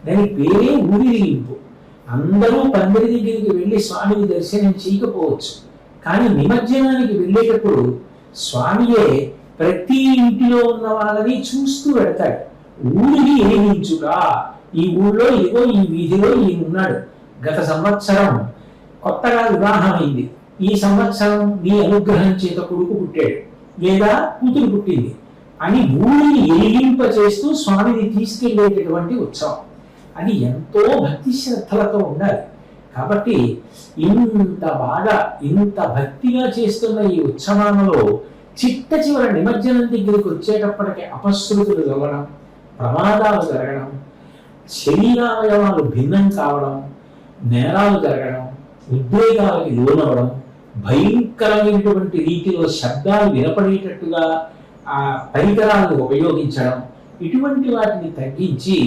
దాని పేరే ఊరిరింపు. అందరూ పందిరి దగ్గరికి వెళ్ళి స్వామిని దర్శనం చేయకపోవచ్చు, కానీ నిమజ్జనానికి వెళ్ళేటప్పుడు స్వామియే ప్రతి ఇంటిలో ఉన్న వాళ్ళని చూస్తూ వెడతాడు. ఊరిని ఏమించుగా, ఈ ఊళ్ళో ఏదో ఈ వీధిలో ఈయన ఉన్నాడు, గత సంవత్సరం కొత్తగా వివాహం అయింది, ఈ సంవత్సరం నీ అనుగ్రహం చేత కొడుకు పుట్టాడు లేదా కూతురు పుట్టింది అని ఊరిని ఎలిగింప చేస్తూ స్వామిని తీసుకెళ్లేటటువంటి ఉత్సవం. అది ఎంతో భక్తి శ్రద్ధలతో ఉండాలి. కాబట్టి ఇంత బాగా ఇంత భక్తిగా చేస్తున్న ఈ ఉత్సవాలలో చిట్ట చివరి నిమజ్జనం దగ్గరికి వచ్చేటప్పటికి అపశృతులు జరగడం, ప్రమాదాలు జరగడం, శరీరావయవాలు భిన్నం కావడం, నేరాలు జరగడం, ఉద్వేగాలకి లోనవడం, భయంకరమైనటువంటి రీతిలో శబ్దాలు వినపడేటట్టుగా ఆ పరికరాలను ఉపయోగించడం, ఇటువంటి వాటిని తగ్గించి